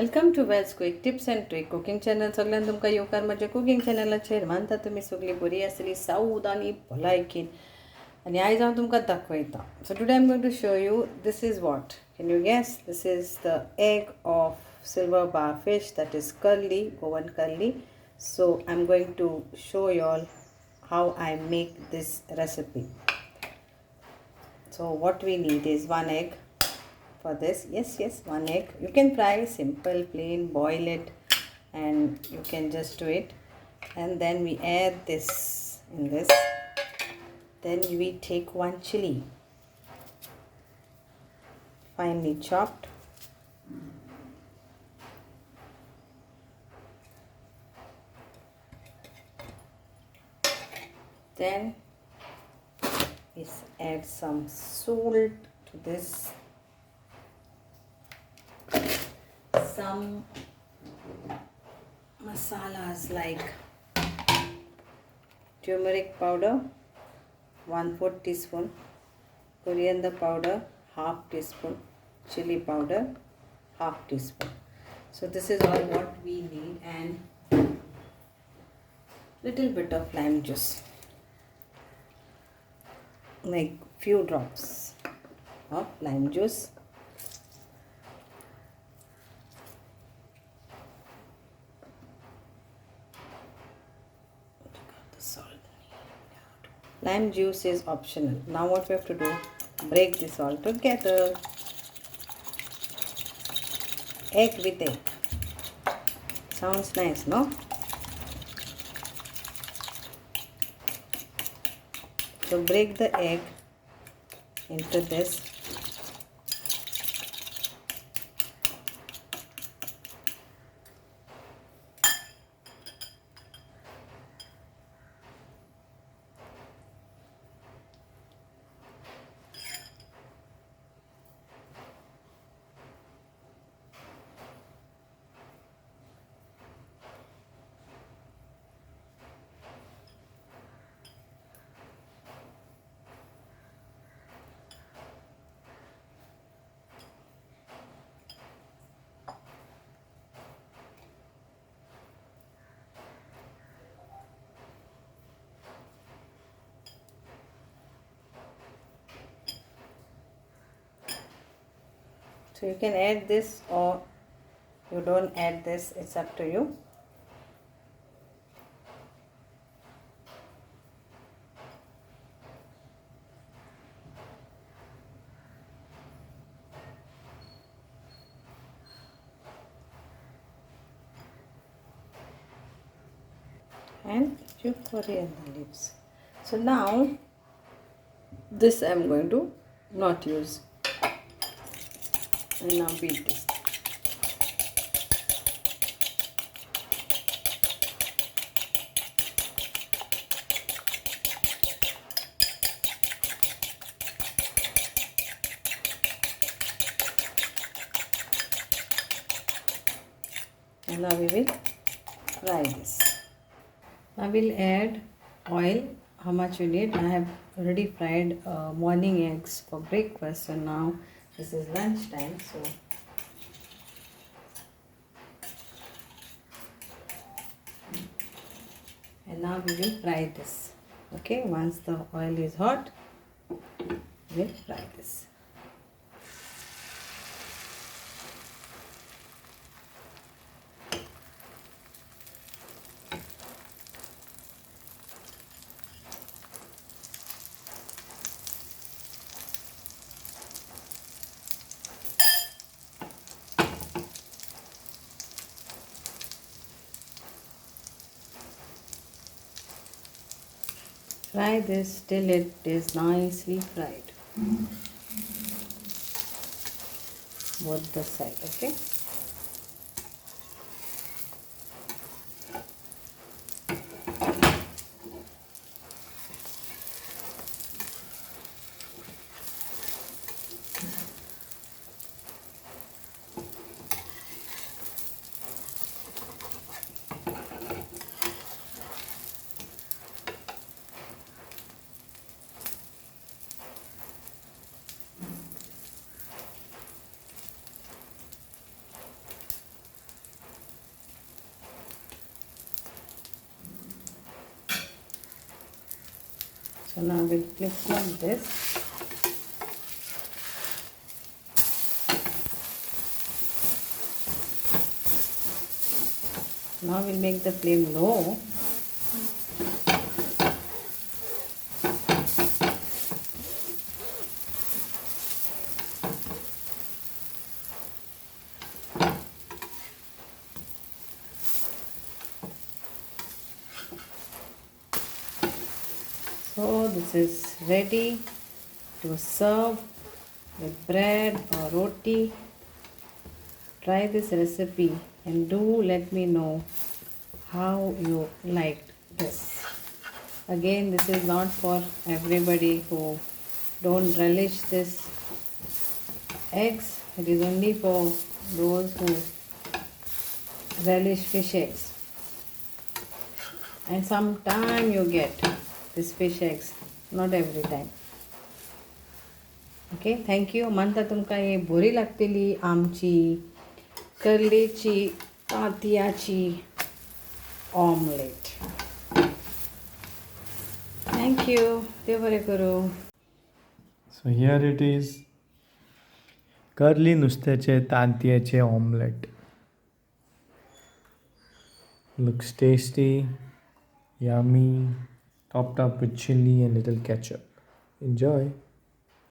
Welcome to Wells quick tips and trick cooking channel. सगळ्यांना तुमकां येवकार म्हज्या कुकिंग चॅनलाचेर. मानता तुमी सगळीं बरी आसली, सावध आनी भलायकीन. आनी आयज हांव तुमकां दाखयतां. So today I am going to show you this is what. Can you guess? This is the egg of silver bar fish, that is curly, Goan Karli. So I'm going to show you all how I make this recipe. So what we need is one egg. For this, yes, one egg. You can fry simple, plain, boil it, and you can just do it. And then we add this in this. Then we take one chili, finely chopped. Then we add some salt to this. Some masalas like turmeric powder 1/4 teaspoon, coriander powder 1/2 teaspoon, chilli powder 1/2 teaspoon. So this is all what we need, and little bit of lime juice, like few drops of lime juice. Lime juice is optional. Now what we have to do, break this all together. Egg with egg. Sounds nice, no? So break the egg into this. So you can add this or you don't add this, it's up to you. And few coriander leaves. So now this I am going to not use. And now beat this. And now we will fry this. I will add oil. How much you need? I have already fried morning eggs for breakfast, so now this is lunch time. So and now we will fry this. Okay, once the oil is hot, we'll fry this. Fry this till it is nicely fried. Both the side, okay? So now we'll flip like this. Now we'll make the flame low. So this is ready to serve with bread or roti. Try this recipe and do let me know how you liked this. Again, this is not for everybody who don't relish this eggs. It is only for those who relish fish eggs. And sometime you get this fish eggs, not every time. Okay, thank you. म्हणता तुमका हे बरी लागतली आमची कर्लीची तांतयाची omelette. Thank you. देव बरें करूं. So here it is. Curly नुस्त्याचे तांतयाचे omelette. Looks tasty, yummy, topped up with chili and little ketchup. Enjoy.